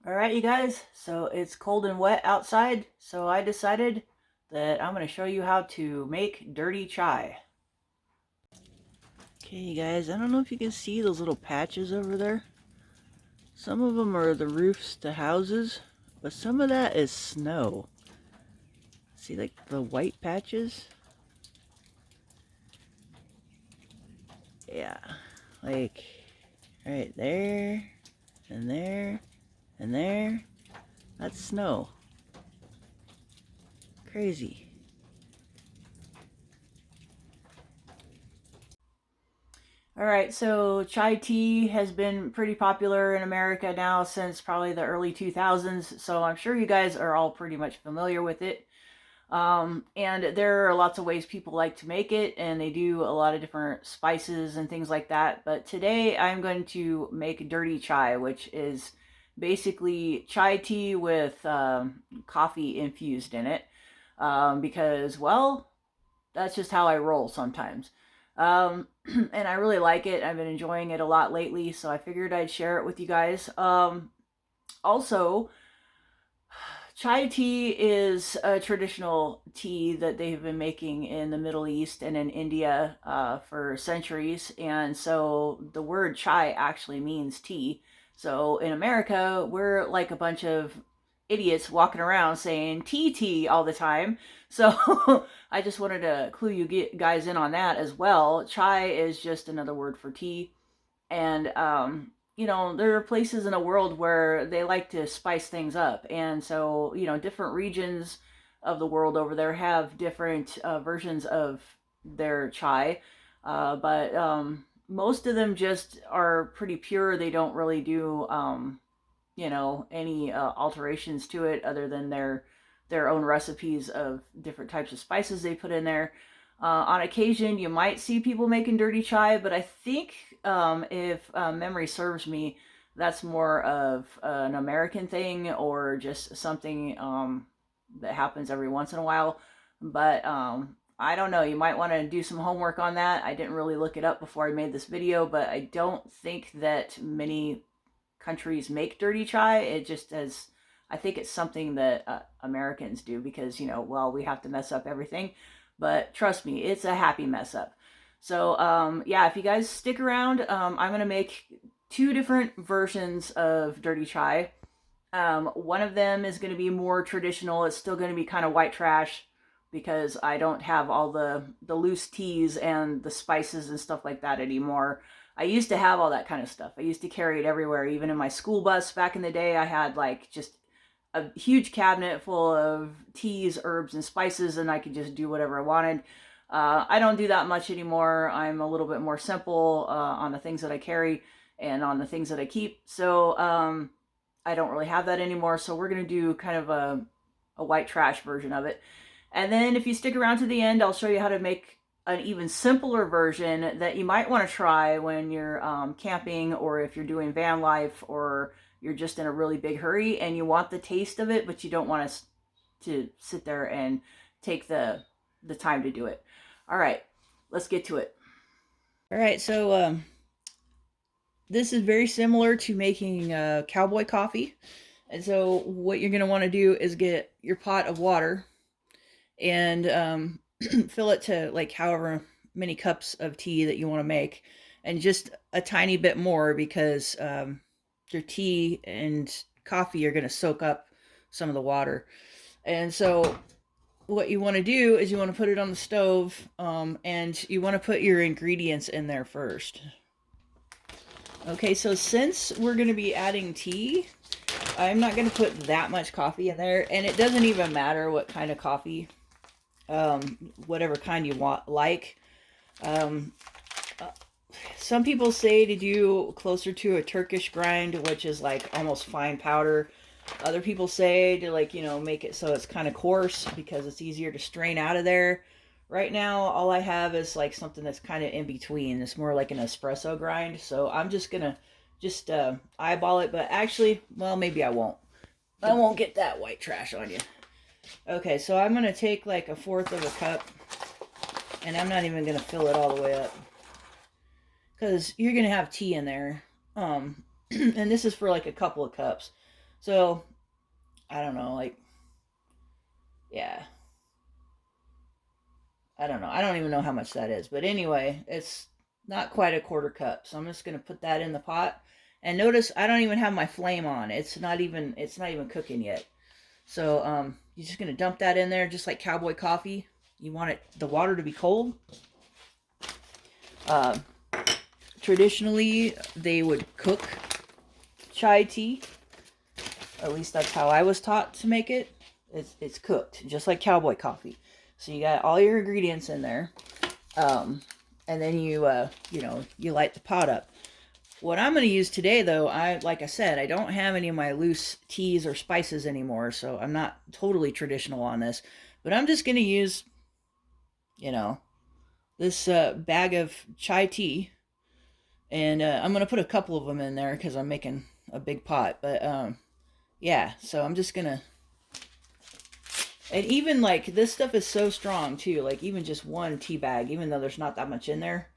Alright, you guys, so it's cold and wet outside, so I decided that I'm going to show you how to make dirty chai. Okay, you guys, I don't know if you can see those little patches over there. Some of them are the roofs to houses, but some of that is snow. See, like the white patches? Yeah, like right there, and there, and there. That's snow. Crazy. Alright, so chai tea has been pretty popular in America now since probably the early 2000s, so I'm sure you guys are all pretty much familiar with it. And there are lots of ways people like to make it, and they do a lot of different spices and things like that. But today I'm going to make dirty chai, which is basically chai tea with coffee infused in it. Because, well, that's just how I roll sometimes. And I really like it. I've been enjoying it a lot lately, so I figured I'd share it with you guys. Also, chai tea is a traditional tea that they have been making in the Middle East and in India for centuries. And so the word chai actually means tea. So in America, we're like a bunch of idiots walking around saying tea all the time. So I just wanted to clue you guys in on that as well. Chai is just another word for tea. And there are places in the world where they like to spice things up, and so different regions of the world over there have different versions of their chai, but most of them just are pretty pure. They don't really do any alterations to it other than their own recipes of different types of spices they put in there. On occasion, you might see people making dirty chai, but I think if memory serves me, that's more of an American thing or just something that happens every once in a while. But I don't know. You might want to do some homework on that. I didn't really look it up before I made this video, but I don't think that many countries make dirty chai. It just as I think it's something that Americans do because well, we have to mess up everything. But trust me, it's a happy mess up. So yeah, if you guys stick around, I'm gonna make two different versions of dirty chai. One of them is going to be more traditional. It's still going to be kind of white trash because I don't have all the loose teas and the spices and stuff like that anymore. I used to have all that kind of stuff. I used to carry it everywhere. Even in my school bus back in the day, I had like just a huge cabinet full of teas, herbs, and spices, and I could just do whatever I wanted. I don't do that much anymore. I'm a little bit more simple on the things that I carry and on the things that I keep. So I don't really have that anymore. So we're going to do kind of a white trash version of it. And then if you stick around to the end, I'll show you how to make an even simpler version that you might want to try when you're camping, or if you're doing van life, or you're just in a really big hurry and you want the taste of it, but you don't want to sit there and take the time to do it. All right, let's get to it. All right, so this is very similar to making cowboy coffee. And so what you're going to want to do is get your pot of water and fill it to like however many cups of tea that you want to make, and just a tiny bit more because your tea and coffee are going to soak up some of the water. And so what you want to do is you want to put it on the stove, and you want to put your ingredients in there first. Okay, so since we're going to be adding tea, I'm not going to put that much coffee in there, and it doesn't even matter what kind of coffee, whatever kind you want, like. Some people say to do closer to a Turkish grind, which is like almost fine powder. Other people say to make it so it's kind of coarse because it's easier to strain out of there. Right now, all I have is like something that's kind of in between. It's more like an espresso grind. So I'm just going to eyeball it. But actually, well, maybe I won't. I won't get that white trash on you. Okay, so I'm going to take like 1/4 of a cup. And I'm not even going to fill it all the way up, because you're going to have tea in there. And this is for like a couple of cups. So I don't know, like, yeah, I don't know. I don't even know how much that is. But anyway, it's not quite a quarter cup. So I'm just going to put that in the pot. And notice I don't even have my flame on. It's not even cooking yet. So you're just going to dump that in there just like cowboy coffee. You want the water to be cold. Uh, Traditionally, they would cook chai tea. At least that's how I was taught to make it. It's cooked, just like cowboy coffee. So you got all your ingredients in there. And then you light the pot up. What I'm going to use today, though, like I said, I don't have any of my loose teas or spices anymore, so I'm not totally traditional on this. But I'm just going to use, this bag of chai tea, and I'm going to put a couple of them in there because I'm making a big pot. But yeah, so I'm just going to, and even like this stuff is so strong too, like even just one tea bag, even though there's not that much in there,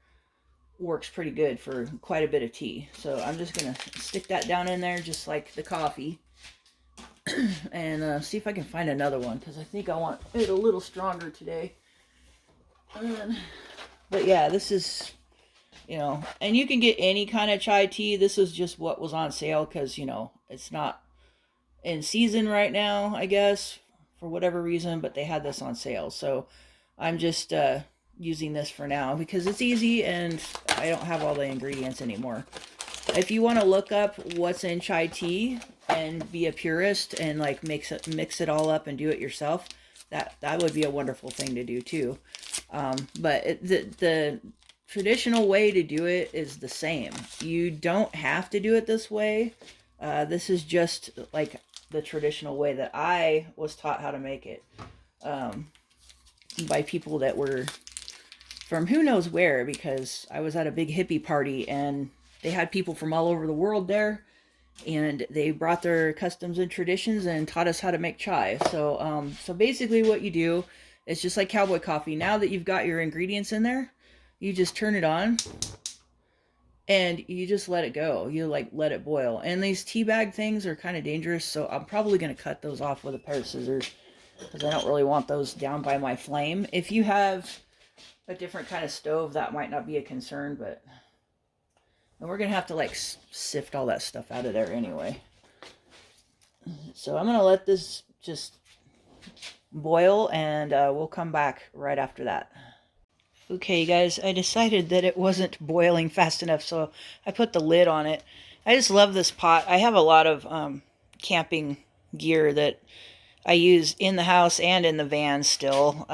works pretty good for quite a bit of tea. So I'm just gonna stick that down in there just like the coffee and see if I can find another one because I think I want it a little stronger today. But yeah, this is, and you can get any kind of chai tea. This is just what was on sale because, it's not in season right now, I guess, for whatever reason, but they had this on sale. So I'm just using this for now because it's easy and I don't have all the ingredients anymore. If you want to look up what's in chai tea and be a purist and like mix it all up and do it yourself, that would be a wonderful thing to do too. But the traditional way to do it is the same. You don't have to do it this way. This is just like the traditional way that I was taught how to make it by people that were from who knows where, because I was at a big hippie party and they had people from all over the world there and they brought their customs and traditions and taught us how to make chai. So basically what you do is just like cowboy coffee. Now that you've got your ingredients in there, you just turn it on and you just let it go. You like let it boil. And these tea bag things are kind of dangerous, so I'm probably going to cut those off with a pair of scissors because I don't really want those down by my flame. If you have a different kind of stove, that might not be a concern, but and we're going to have to like sift all that stuff out of there anyway. So I'm going to let this just boil and we'll come back right after that. Okay, guys, I decided that it wasn't boiling fast enough, so I put the lid on it. I just love this pot. I have a lot of camping gear that I use in the house and in the van still.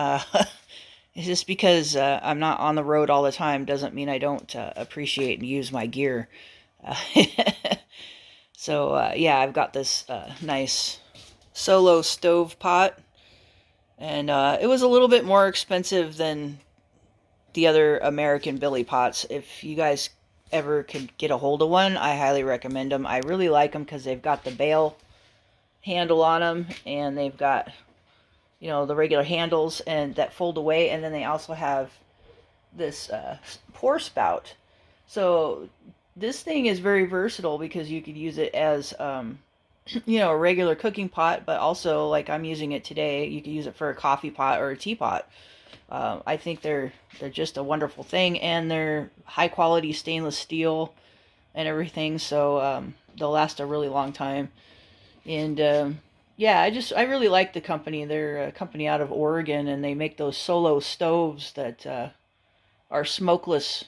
It's just because I'm not on the road all the time doesn't mean I don't appreciate and use my gear. So, yeah, I've got this nice solo stove pot. And it was a little bit more expensive than the other American Billy pots. If you guys ever could get a hold of one, I highly recommend them. I really like them because they've got the bail handle on them, and they've got, the regular handles and that fold away, and then they also have this pour spout. So this thing is very versatile because you could use it as a regular cooking pot, but also like I'm using it today, you could use it for a coffee pot or a teapot. I think they're just a wonderful thing, and they're high quality stainless steel and everything, so they'll last a really long time. And yeah, I really like the company. They're a company out of Oregon, and they make those solo stoves that are smokeless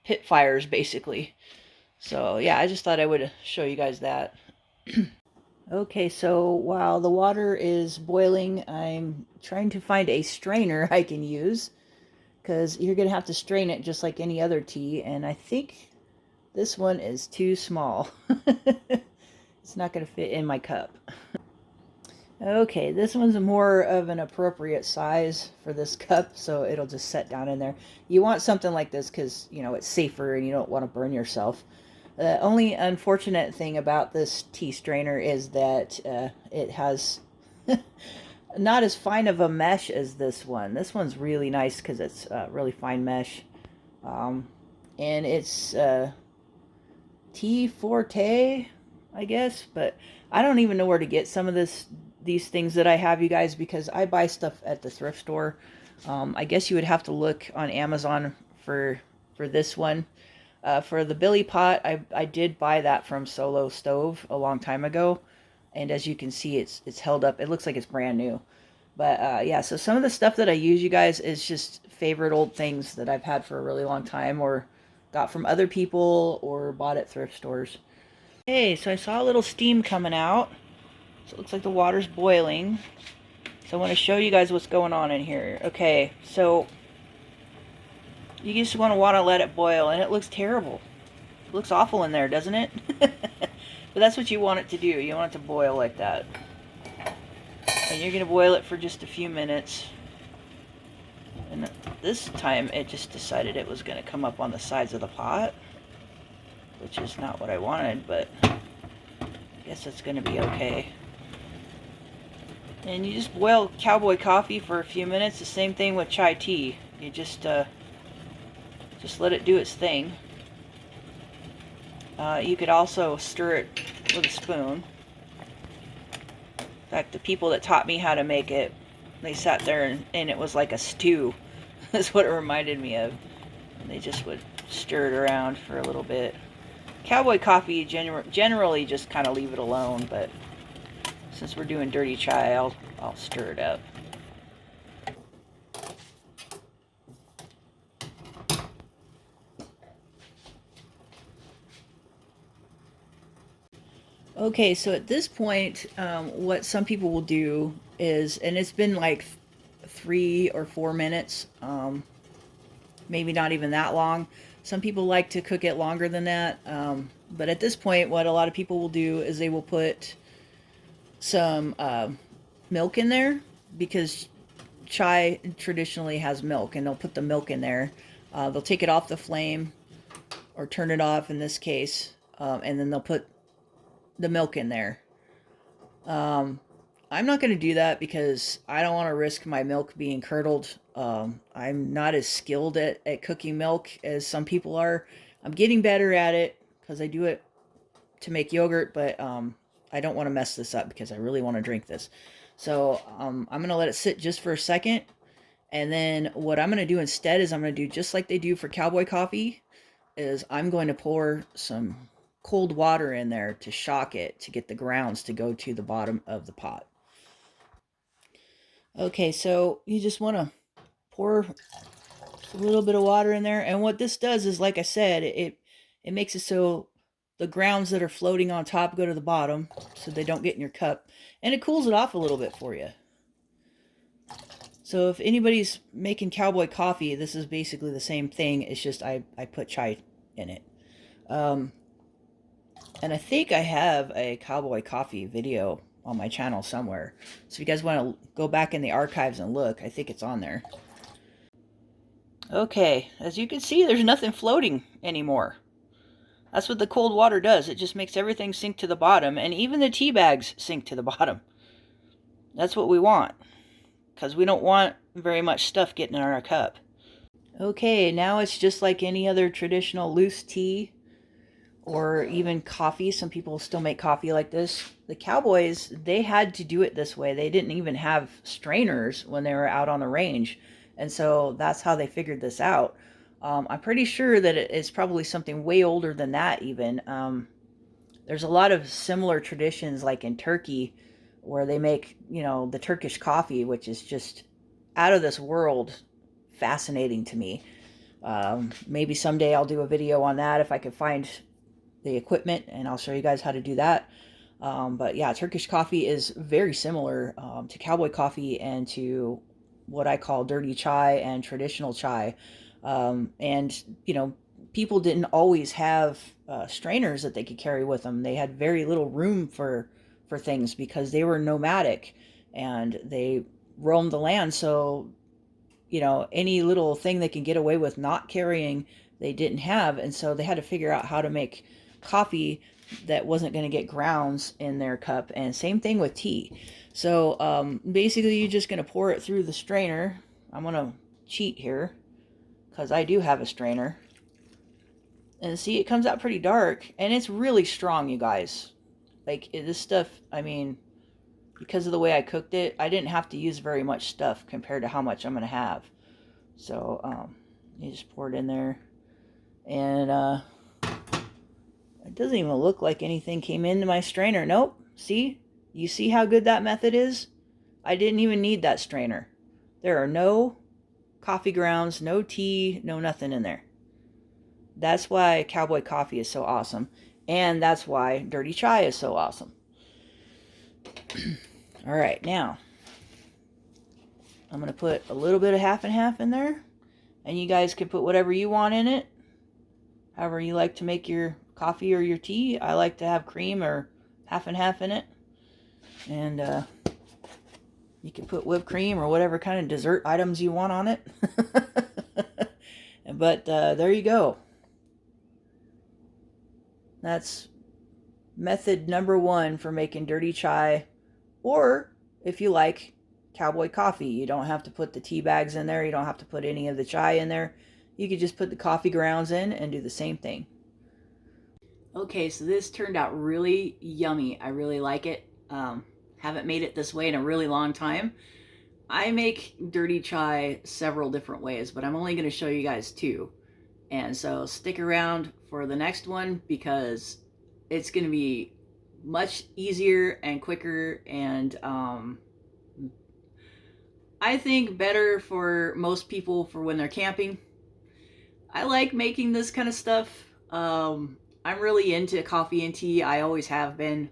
pit fires, basically. So yeah, I just thought I would show you guys that. Okay, so while the water is boiling, I'm trying to find a strainer I can use, because you're going to have to strain it just like any other tea, and I think this one is too small. It's not going to fit in my cup. Okay, this one's more of an appropriate size for this cup, so it'll just set down in there. You want something like this because, it's safer and you don't want to burn yourself. The only unfortunate thing about this tea strainer is that it has not as fine of a mesh as this one. This one's really nice because it's really fine mesh. And it's Tea Forte, I guess. But I don't even know where to get some of these things that I have, you guys, because I buy stuff at the thrift store. I guess you would have to look on Amazon for this one. For the Billy Pot, I did buy that from Solo Stove a long time ago, and as you can see, it's held up. It looks like it's brand new. But yeah, so some of the stuff that I use, you guys, is just favorite old things that I've had for a really long time, or got from other people, or bought at thrift stores. Hey, so I saw a little steam coming out. So it looks like the water's boiling. So I want to show you guys what's going on in here. Okay, so you just want to let it boil, and it looks terrible. It looks awful in there, doesn't it? But that's what you want it to do. You want it to boil like that. And you're going to boil it for just a few minutes. And this time it just decided it was going to come up on the sides of the pot, which is not what I wanted, but I guess it's going to be okay. And you just boil cowboy coffee for a few minutes. The same thing with chai tea. You just let it do its thing. You could also stir it with a spoon. In fact, the people that taught me how to make it, they sat there and it was like a stew. That's what it reminded me of. And they just would stir it around for a little bit. Cowboy coffee, generally just kind of leave it alone, but since we're doing dirty chai, I'll stir it up. Okay, so at this point, what some people will do is, and it's been like 3 or 4 minutes, maybe not even that long. Some people like to cook it longer than that. But at this point, what a lot of people will do is they will put some milk in there, because chai traditionally has milk, and they'll put the milk in there. They'll take it off the flame, or turn it off in this case, and then they'll put the milk in there. I'm not going to do that because I don't want to risk my milk being curdled. I'm not as skilled at cooking milk as some people are. I'm getting better at it because I do it to make yogurt, but I don't want to mess this up because I really want to drink this. So I'm going to let it sit just for a second. And then what I'm going to do instead is I'm going to do just like they do for cowboy coffee, is I'm going to pour some cold water in there to shock it, to get the grounds to go to the bottom of the pot. Okay, so you just want to pour a little bit of water in there, and what this does is, like I said, it makes it so the grounds that are floating on top go to the bottom, so they don't get in your cup, and it cools it off a little bit for you. So if anybody's making cowboy coffee, this is basically the same thing. It's just I put chai in it. And I think I have a cowboy coffee video on my channel somewhere. So if you guys want to go back in the archives and look, I think it's on there. Okay, as you can see, there's nothing floating anymore. That's what the cold water does. It just makes everything sink to the bottom, and even the tea bags sink to the bottom. That's what we want, because we don't want very much stuff getting in our cup. Okay, now it's just like any other traditional loose tea, or even coffee. Some people still make coffee like this. The cowboys, they had to do it this way. They didn't even have strainers when they were out on the range. And so that's how they figured this out. I'm pretty sure that it's probably something way older than that even. There's a lot of similar traditions, like in Turkey, where they make, the Turkish coffee, which is just out of this world fascinating to me. Maybe someday I'll do a video on that if I can find the equipment, and I'll show you guys how to do that. But yeah, Turkish coffee is very similar to cowboy coffee and to what I call dirty chai and traditional chai. And people didn't always have strainers that they could carry with them. They had very little room for things because they were nomadic and they roamed the land. So any little thing they can get away with not carrying, they didn't have. And so they had to figure out how to make coffee that wasn't going to get grounds in their cup. And same thing with tea. So basically you're just going to pour it through the strainer. I'm going to cheat here because I do have a strainer. And see, it comes out pretty dark, and it's really strong, you guys. Like, this stuff, I mean, because of the way I cooked it, I didn't have to use very much stuff compared to how much I'm going to have. So, you just pour it in there. And, it doesn't even look like anything came into my strainer. Nope. See? You see how good that method is? I didn't even need that strainer. There are no coffee grounds, no tea, no nothing in there. That's why Cowboy Coffee is so awesome. And that's why Dirty Chai is so awesome. All right, now I'm going to put a little bit of half and half in there. And you guys can put whatever you want in it. However you like to make your coffee or your tea. I like to have cream or half and half in it. And you can put whipped cream or whatever kind of dessert items you want on it. But there you go. That's method number 1 for making dirty chai. Or, if you like, Cowboy Coffee. You don't have to put the tea bags in there. You don't have to put any of the chai in there. You could just put the coffee grounds in and do the same thing. Okay, so this turned out really yummy. I really like it. Haven't made it this way in a really long time. I make dirty chai several different ways, but I'm only going to show you guys 2. And so stick around for the next one because it's going to be much easier and quicker and I think better for most people for when they're camping. I like making this kind of stuff. I'm really into coffee and tea. I always have been.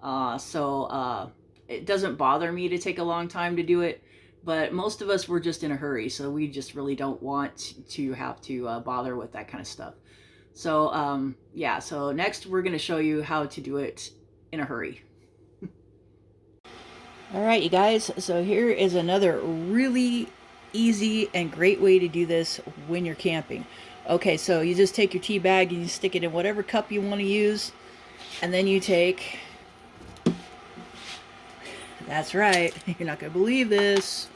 So it doesn't bother me to take a long time to do it. But most of us were just in a hurry, so we just really don't want to have to bother with that kind of stuff. So yeah, so next we're going to show you how to do it in a hurry. All right, you guys, so here is another really easy and great way to do this when you're camping. Okay, so you just take your tea bag and you stick it in whatever cup you want to use, and then you take, that's right, you're not going to believe this.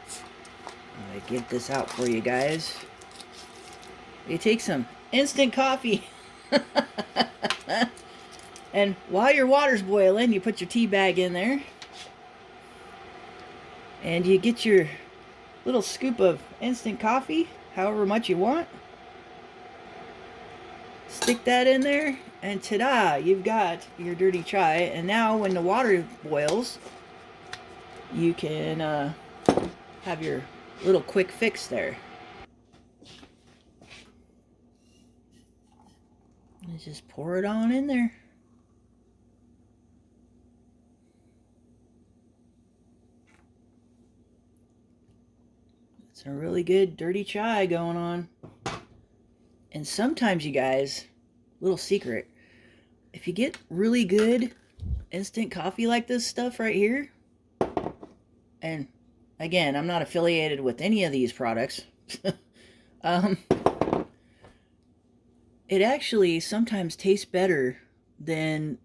I'm going to get this out for you guys. You take some instant coffee. And while your water's boiling, you put your tea bag in there. And you get your little scoop of instant coffee, however much you want. Stick that in there, and ta-da! You've got your dirty chai. And now when the water boils, you can have your little quick fix there. And just pour it on in there. It's a really good dirty chai going on. And sometimes, you guys, little secret, if you get really good instant coffee like this stuff right here, and again, I'm not affiliated with any of these products, it actually sometimes tastes better than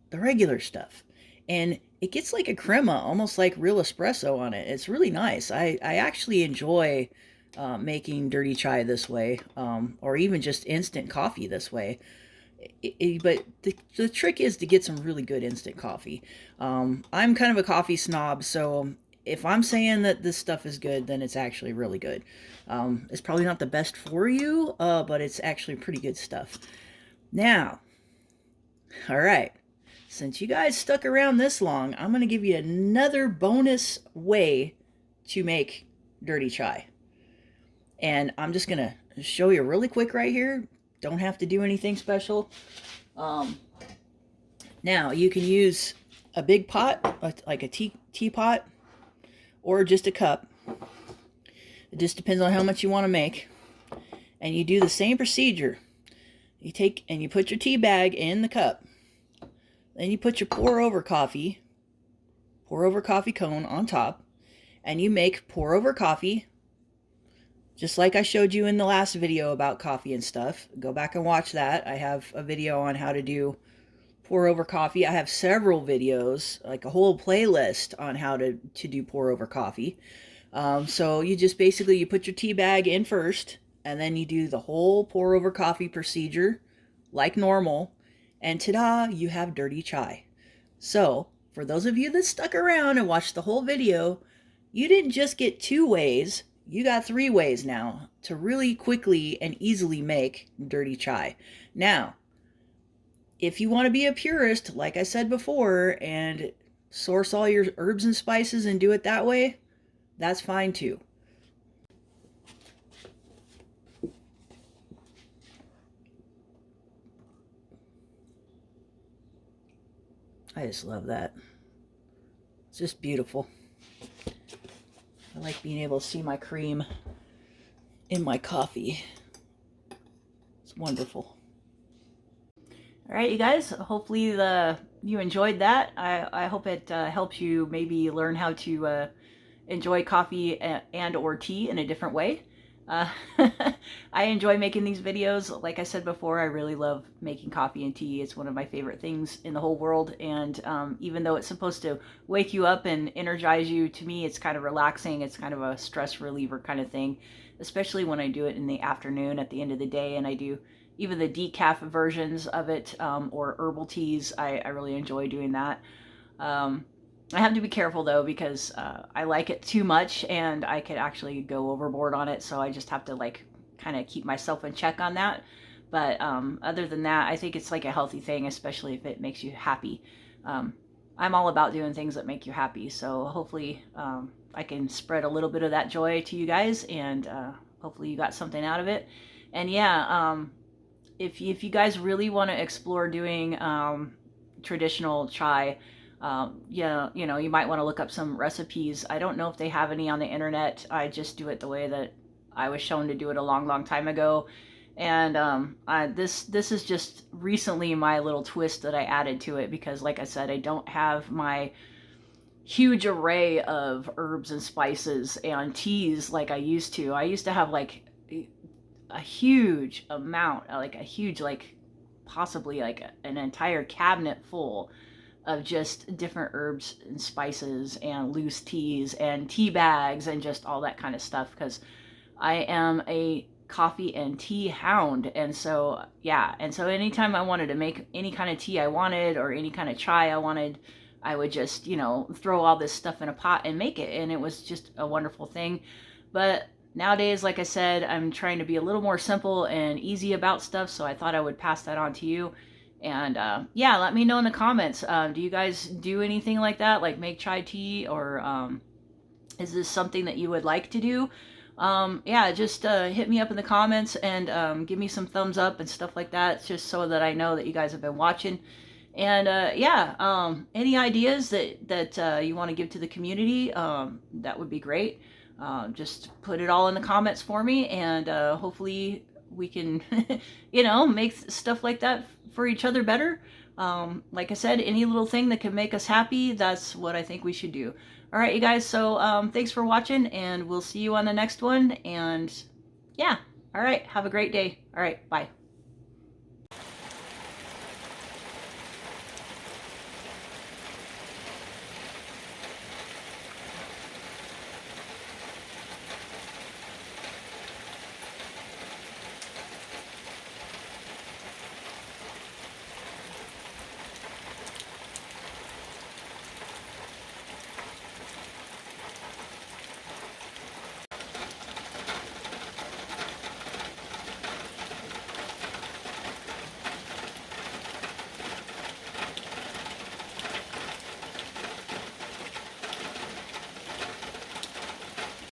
the regular stuff. And it gets like a crema, almost like real espresso on it. It's really nice. I actually enjoy making dirty chai this way, or even just instant coffee this way. But the trick is to get some really good instant coffee. I'm kind of a coffee snob, so if I'm saying that this stuff is good, then it's actually really good. It's probably not the best for you, but it's actually pretty good stuff. Now, all right. Since you guys stuck around this long, I'm going to give you another bonus way to make dirty chai. And I'm just going to show you really quick right here. Don't have to do anything special. Now, you can use a big pot, like a teapot, or just a cup. It just depends on how much you want to make. And you do the same procedure. You take and you put your tea bag in the cup. Then you put your pour over coffee cone on top, and you make pour over coffee, just like I showed you in the last video about coffee and stuff. Go back and watch that. I have a video on how to do pour over coffee. I have several videos, like a whole playlist on how to do pour over coffee. So you just basically, you put your tea bag in first, and then you do the whole pour over coffee procedure like normal. And ta-da, you have dirty chai. So, for those of you that stuck around and watched the whole video, you didn't just get 2 ways, you got 3 ways now to really quickly and easily make dirty chai. Now, if you want to be a purist, like I said before, and source all your herbs and spices and do it that way, that's fine too. I just love that. It's just beautiful. I like being able to see my cream in my coffee. It's wonderful. All right, you guys, hopefully you enjoyed that. I hope it helps you maybe learn how to enjoy coffee and or tea in a different way. I enjoy making these videos. Like I said before, I really love making coffee and tea. It's one of my favorite things in the whole world. And even though it's supposed to wake you up and energize you, to me, it's kind of relaxing. It's kind of a stress reliever kind of thing, especially when I do it in the afternoon at the end of the day. And I do even the decaf versions of it or herbal teas. I really enjoy doing that. I have to be careful though, because I like it too much and I could actually go overboard on it. So I just have to like kind of keep myself in check on that. But other than that, I think it's like a healthy thing, especially if it makes you happy. I'm all about doing things that make you happy. So hopefully I can spread a little bit of that joy to you guys, and hopefully you got something out of it. And yeah, if you guys really want to explore doing traditional chai, yeah, you know, you might want to look up some recipes. I don't know if they have any on the internet. I just do it the way that I was shown to do it a long time ago. And this is just recently my little twist that I added to it, because like I said, I don't have my huge array of herbs and spices and teas like I used to. I used to have like a huge amount, like a huge, like possibly like an entire cabinet full of just different herbs and spices and loose teas and tea bags and just all that kind of stuff, because I am a coffee and tea hound. And so yeah, and so anytime I wanted to make any kind of tea I wanted or any kind of chai I wanted, I would just, you know, throw all this stuff in a pot and make it, and it was just a wonderful thing. But nowadays, like I said, I'm trying to be a little more simple and easy about stuff, so I thought I would pass that on to you. And yeah, let me know in the comments. Do you guys do anything like that, like make chai tea, or is this something that you would like to do? Yeah, just hit me up in the comments and give me some thumbs up and stuff like that, just so that I know that you guys have been watching. And yeah, any ideas that you want to give to the community, that would be great. Just put it all in the comments for me, and hopefully we can, you know, make stuff like that for each other better. Like I said, any little thing that can make us happy, that's what I think we should do. All right, you guys, so thanks for watching, and we'll see you on the next one. And yeah, all right, have a great day. All right, bye.